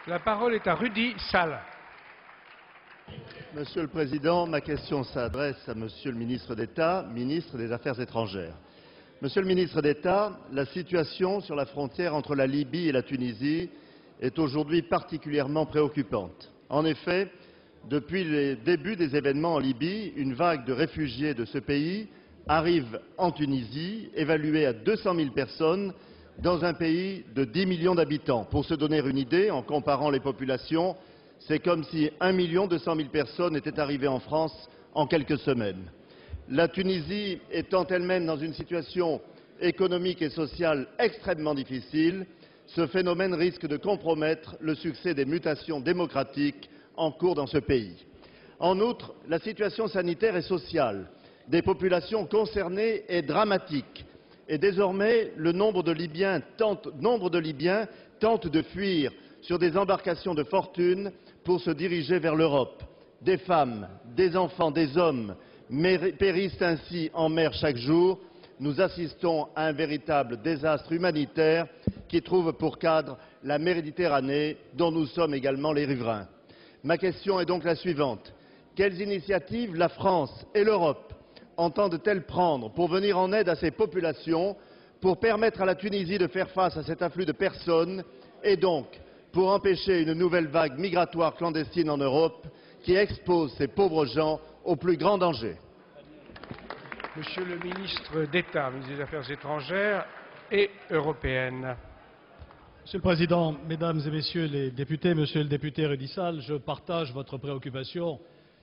La parole est à Rudy Sall. Monsieur le Président, ma question s'adresse à Monsieur le ministre d'État, ministre des Affaires étrangères. Monsieur le ministre d'État, la situation sur la frontière entre la Libye et la Tunisie est aujourd'hui particulièrement préoccupante. En effet, depuis le début des événements en Libye, une vague de réfugiés de ce pays arrive en Tunisie, évaluée à 200 000 personnes, dans un pays de 10 millions d'habitants. Pour se donner une idée, en comparant les populations, c'est comme si 1 200 000 personnes étaient arrivées en France en quelques semaines. La Tunisie étant elle-même dans une situation économique et sociale extrêmement difficile, ce phénomène risque de compromettre le succès des mutations démocratiques en cours dans ce pays. En outre, la situation sanitaire et sociale des populations concernées est dramatique. Et désormais, nombre de Libyens tentent de fuir sur des embarcations de fortune pour se diriger vers l'Europe. Des femmes, des enfants, des hommes périssent ainsi en mer chaque jour. Nous assistons à un véritable désastre humanitaire qui trouve pour cadre la Méditerranée, dont nous sommes également les riverains. Ma question est donc la suivante. Quelles initiatives la France et l'Europe entendent-elles prendre pour venir en aide à ces populations, pour permettre à la Tunisie de faire face à cet afflux de personnes et donc pour empêcher une nouvelle vague migratoire clandestine en Europe qui expose ces pauvres gens au plus grand danger? Monsieur le ministre d'État, ministre des Affaires étrangères et européennes. Monsieur le Président, Mesdames et Messieurs les députés, Monsieur le député Rudy Sall, je partage votre préoccupation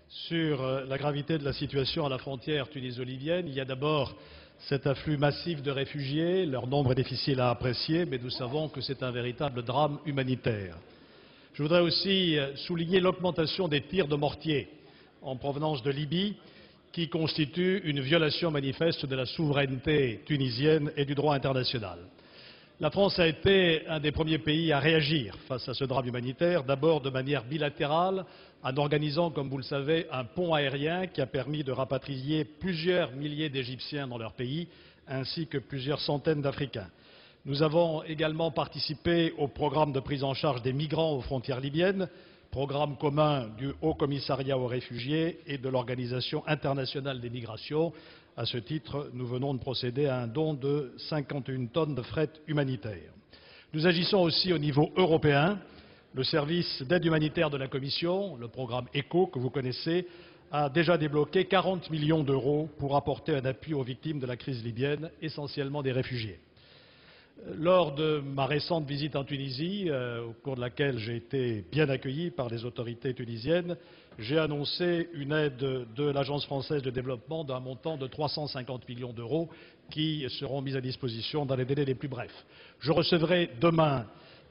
sur la gravité de la situation à la frontière tuniso-libyenne. Il y a d'abord cet afflux massif de réfugiés. Leur nombre est difficile à apprécier, mais nous savons que c'est un véritable drame humanitaire. Je voudrais aussi souligner l'augmentation des tirs de mortier en provenance de Libye, qui constitue une violation manifeste de la souveraineté tunisienne et du droit international. La France a été un des premiers pays à réagir face à ce drame humanitaire, d'abord de manière bilatérale, en organisant, comme vous le savez, un pont aérien qui a permis de rapatrier plusieurs milliers d'Égyptiens dans leur pays, ainsi que plusieurs centaines d'Africains. Nous avons également participé au programme de prise en charge des migrants aux frontières libyennes, programme commun du Haut Commissariat aux réfugiés et de l'Organisation internationale des migrations. À ce titre, nous venons de procéder à un don de 51 tonnes de fret humanitaire. Nous agissons aussi au niveau européen. Le service d'aide humanitaire de la Commission, le programme ECHO, que vous connaissez, a déjà débloqué 40 millions d'euros pour apporter un appui aux victimes de la crise libyenne, essentiellement des réfugiés. Lors de ma récente visite en Tunisie, au cours de laquelle j'ai été bien accueilli par les autorités tunisiennes, j'ai annoncé une aide de l'Agence française de développement d'un montant de 350 millions d'euros qui seront mis à disposition dans les délais les plus brefs. Je recevrai demain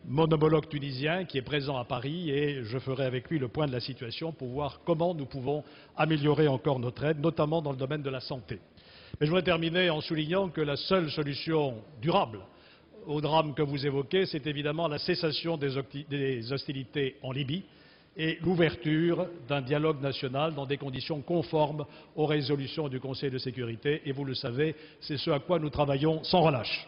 mon homologue tunisien qui est présent à Paris et je ferai avec lui le point de la situation pour voir comment nous pouvons améliorer encore notre aide, notamment dans le domaine de la santé. Mais je voudrais terminer en soulignant que la seule solution durable au drame que vous évoquez, c'est évidemment la cessation des hostilités en Libye et l'ouverture d'un dialogue national dans des conditions conformes aux résolutions du Conseil de sécurité. Et vous le savez, c'est ce à quoi nous travaillons sans relâche.